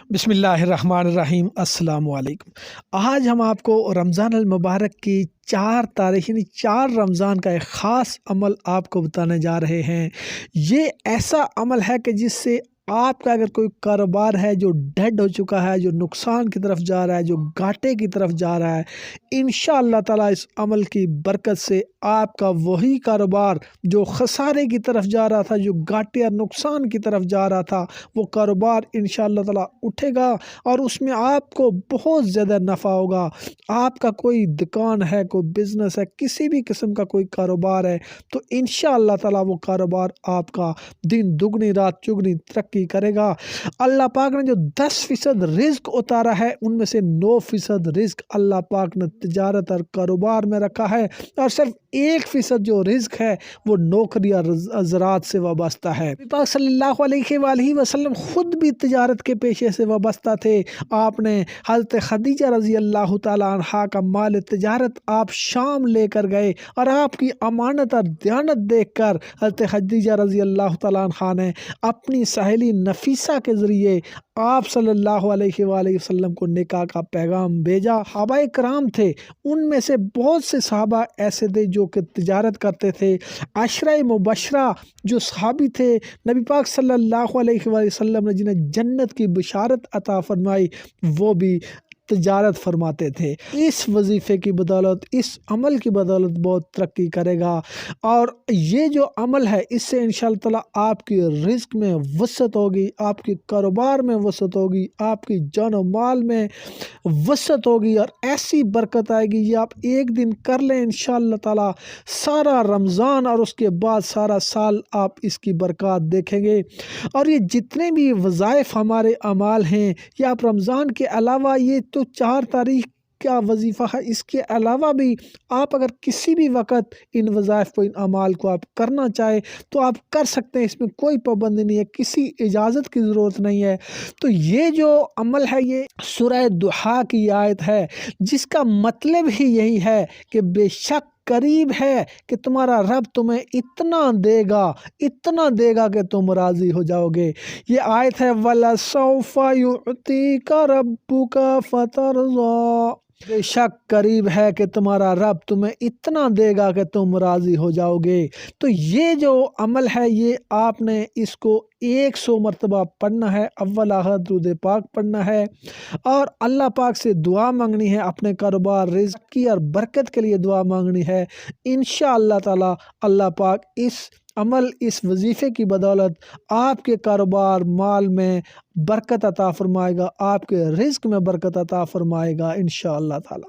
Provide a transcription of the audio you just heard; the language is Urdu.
بسم اللہ الرحمن الرحیم۔ السلام علیکم۔ آج ہم آپ کو رمضان المبارک کی 4 تاریخ یعنی 4 رمضان کا ایک خاص عمل آپ کو بتانے جا رہے ہیں۔ یہ ایسا عمل ہے کہ جس سے آپ کا اگر کوئی کاروبار ہے جو ڈیڈ ہو چکا ہے، جو نقصان کی طرف جا رہا ہے، جو گھاٹے کی طرف جا رہا ہے، انشاءاللہ تعالیٰ اس عمل کی برکت سے آپ کا وہی کاروبار جو خسارے کی طرف جا رہا تھا، جو گھاٹے اور نقصان کی طرف جا رہا تھا، وہ کاروبار انشاءاللہ تعالیٰ اٹھے گا اور اس میں آپ کو بہت زیادہ نفع ہوگا۔ آپ کا کوئی دکان ہے، کوئی بزنس ہے، کسی بھی قسم کا کوئی کاروبار ہے تو انشاءاللہ تعالیٰ وہ کاروبار آپ کا دن دگنی رات چگنی ترقی کرے گا۔ اللہ پاک نے جو 10% رزق اتارا ہے، ان میں سے 9% رزق اللہ پاک نے تجارت اور کاروبار میں رکھا ہے، اور صرف 1% جو رزق ہے وہ نوکری اور زراعت سے وابستہ ہے۔ نبی پاک صلی اللہ علیہ وآلہ وسلم خود بھی تجارت کے پیشے سے وابستہ تھے۔ آپ نے حضرت خدیجہ رضی اللہ تعالیٰ عنہا کا مال تجارت آپ شام لے کر گئے، اور آپ کی امانت اور دیانت دیکھ کر حضرت خدیجہ رضی اللہ تعالیٰ عنہا نے اپنی سہیلی نفیسہ کے ذریعے آپ صلی اللہ علیہ وآلہ وسلم کو نکاح کا پیغام بھیجا۔ صحابہ کرام تھے، ان میں سے بہت سے صحابہ ایسے تھے جو کہ تجارت کرتے تھے۔ عشرہ مبشرہ جو صحابی تھے، نبی پاک صلی اللہ علیہ وآلہ وسلم نے جنہیں جنت کی بشارت عطا فرمائی، وہ بھی تجارت فرماتے تھے۔ اس وظیفے کی بدولت، اس عمل کی بدولت بہت ترقی کرے گا، اور یہ جو عمل ہے اس سے انشاءاللہ تعالیٰ آپ کی رزق میں وسعت ہوگی، آپ کے کاروبار میں وسعت ہوگی، آپ کی جان و مال میں وسعت ہوگی، اور ایسی برکت آئے گی یہ آپ ایک دن کر لیں انشاءاللہ تعالیٰ سارا رمضان اور اس کے بعد سارا سال آپ اس کی برکات دیکھیں گے۔ اور یہ جتنے بھی وظائف ہمارے اعمال ہیں، یہ آپ رمضان کے علاوہ، یہ تو 4 تاریخ کا وظیفہ ہے، اس کے علاوہ بھی آپ اگر کسی بھی وقت ان وظائف کو، ان اعمال کو آپ کرنا چاہے تو آپ کر سکتے ہیں، اس میں کوئی پابندی نہیں ہے، کسی اجازت کی ضرورت نہیں ہے۔ تو یہ جو عمل ہے یہ سورہ دحا کی آیت ہے، جس کا مطلب ہی یہی ہے کہ بے شک قریب ہے کہ تمہارا رب تمہیں اتنا دے گا کہ تم راضی ہو جاؤ گے۔ یہ آیت ہے وَلَسَوْفَ يُعْطِيكَ رَبُّكَ فَتَرْضَىٰ، بے شک قریب ہے کہ تمہارا رب تمہیں اتنا دے گا کہ تم راضی ہو جاؤ گے۔ تو یہ جو عمل ہے یہ آپ نے اس کو 100 مرتبہ پڑھنا ہے، اول آخر درود پاک پڑھنا ہے، اور اللہ پاک سے دعا مانگنی ہے، اپنے کاروبار رزق کی اور برکت کے لیے دعا مانگنی ہے۔ انشاءاللہ تعالیٰ اللہ پاک اس عمل، اس وظیفے کی بدولت آپ کے کاروبار مال میں برکت عطا فرمائے گا، آپ کے رزق میں برکت عطا فرمائے گا انشاءاللہ تعالیٰ۔